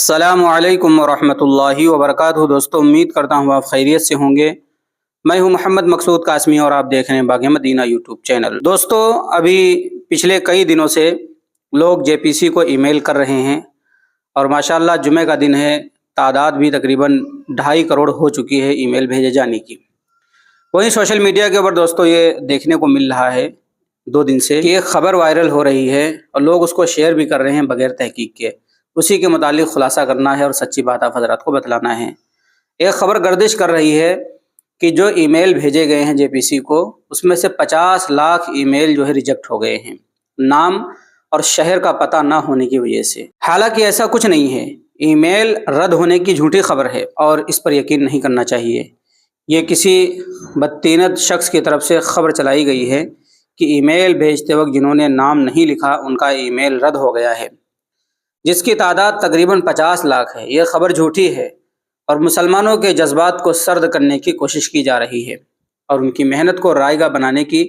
السلام علیکم ورحمۃ اللہ وبرکاتہ۔ دوستوں، امید کرتا ہوں آپ خیریت سے ہوں گے۔ میں ہوں محمد مقصود قاسمی اور آپ دیکھ رہے ہیں باغ مدینہ یوٹیوب چینل۔ دوستوں، ابھی پچھلے کئی دنوں سے لوگ جے پی سی کو ای میل کر رہے ہیں اور ماشاءاللہ جمعہ کا دن ہے، تعداد بھی تقریباً 2.5 کروڑ ہو چکی ہے ای میل بھیجے جانے کی۔ وہیں سوشل میڈیا کے اوپر دوستوں یہ دیکھنے کو مل رہا ہے 2 دن سے کہ ایک خبر وائرل ہو رہی ہے اور لوگ اس کو شیئر بھی کر رہے ہیں بغیر تحقیق کے۔ اسی کے متعلق خلاصہ کرنا ہے اور سچی بات آپ حضرات کو بتلانا ہے۔ ایک خبر گردش کر رہی ہے کہ جو ای میل بھیجے گئے ہیں جے پی سی کو، اس میں سے 50 لاکھ ای میل جو ہے ریجیکٹ ہو گئے ہیں، نام اور شہر کا پتہ نہ ہونے کی وجہ سے۔ حالانکہ ایسا کچھ نہیں ہے، ای میل رد ہونے کی جھوٹی خبر ہے اور اس پر یقین نہیں کرنا چاہیے۔ یہ کسی بدتینت شخص کی طرف سے خبر چلائی گئی ہے کہ ای میل بھیجتے وقت جنہوں نے نام نہیں لکھا ان کا ای میل رد ہو گیا ہے، جس کی تعداد تقریباً 50 لاکھ ہے۔ یہ خبر جھوٹی ہے اور مسلمانوں کے جذبات کو سرد کرنے کی کوشش کی جا رہی ہے اور ان کی محنت کو رائیگاں بنانے کی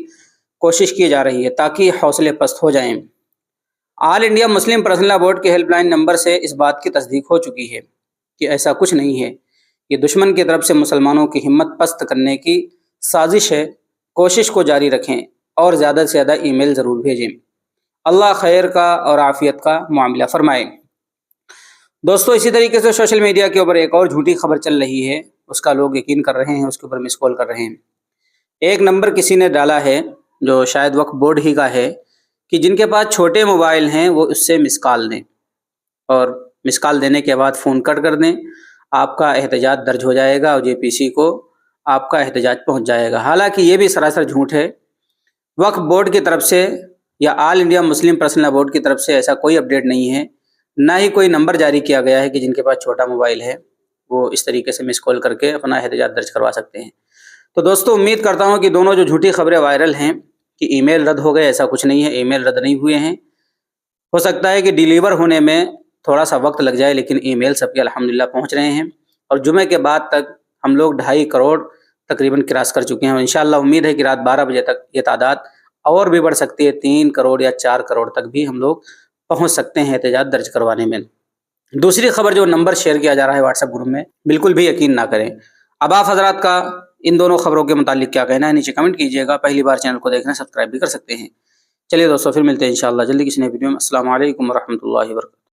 کوشش کی جا رہی ہے تاکہ حوصلے پست ہو جائیں۔ All India Muslim Personal Law Board کے ہیلپ لائن نمبر سے اس بات کی تصدیق ہو چکی ہے کہ ایسا کچھ نہیں ہے۔ یہ دشمن کی طرف سے مسلمانوں کی ہمت پست کرنے کی سازش ہے۔ کوشش کو جاری رکھیں اور زیادہ سے زیادہ ای میل ضرور بھیجیں۔ اللہ خیر کا اور عافیت کا معاملہ فرمائے۔ دوستو، اسی طریقے سے سوشل میڈیا کے اوپر ایک اور جھوٹی خبر چل رہی ہے، اس کا لوگ یقین کر رہے ہیں، اس کے اوپر مس کال کر رہے ہیں۔ ایک نمبر کسی نے ڈالا ہے جو شاید وقف بورڈ ہی کا ہے کہ جن کے پاس چھوٹے موبائل ہیں وہ اس سے مس کال دیں اور مس کال دینے کے بعد فون کٹ کر دیں، آپ کا احتجاج درج ہو جائے گا اور جے پی سی کو آپ کا احتجاج پہنچ جائے گا۔ حالانکہ یہ بھی سراسر جھوٹ ہے۔ وقف بورڈ کی طرف سے یا All India Muslim Personal Law Board کی طرف سے ایسا کوئی اپڈیٹ نہیں ہے، نہ ہی کوئی نمبر جاری کیا گیا ہے کہ جن کے پاس چھوٹا موبائل ہے وہ اس طریقے سے مس کال کر کے اپنا احتجاج درج کروا سکتے ہیں۔ تو دوستو، امید کرتا ہوں کہ دونوں جو جھوٹی خبریں وائرل ہیں کہ ای میل رد ہو گئے، ایسا کچھ نہیں ہے، ای میل رد نہیں ہوئے ہیں۔ ہو سکتا ہے کہ ڈیلیور ہونے میں تھوڑا سا وقت لگ جائے، لیکن ای میل سب کے الحمدللہ پہنچ رہے ہیں اور جمعے کے بعد تک ہم لوگ 2.5 کروڑ تقریباً کراس کر چکے ہیں اور انشاءاللہ امید ہے کہ رات 12 بجے تک یہ تعداد اور بھی بڑھ سکتی ہے، 3 کروڑ یا 4 کروڑ تک بھی ہم لوگ پہنچ سکتے ہیں احتجاج درج کروانے میں۔ دوسری خبر جو نمبر شیئر کیا جا رہا ہے واٹس ایپ گروپ میں، بالکل بھی یقین نہ کریں۔ اب آپ حضرات کا ان دونوں خبروں کے متعلق کیا کہنا ہے نیچے کمنٹ کیجیے گا۔ پہلی بار چینل کو دیکھ رہے ہیں سبسکرائب بھی کر سکتے ہیں۔ چلیے دوستو، پھر ملتے ہیں انشاءاللہ جلدی کسی نئے ویڈیو میں۔ السلام علیکم ورحمۃ اللہ وبرکاتہ۔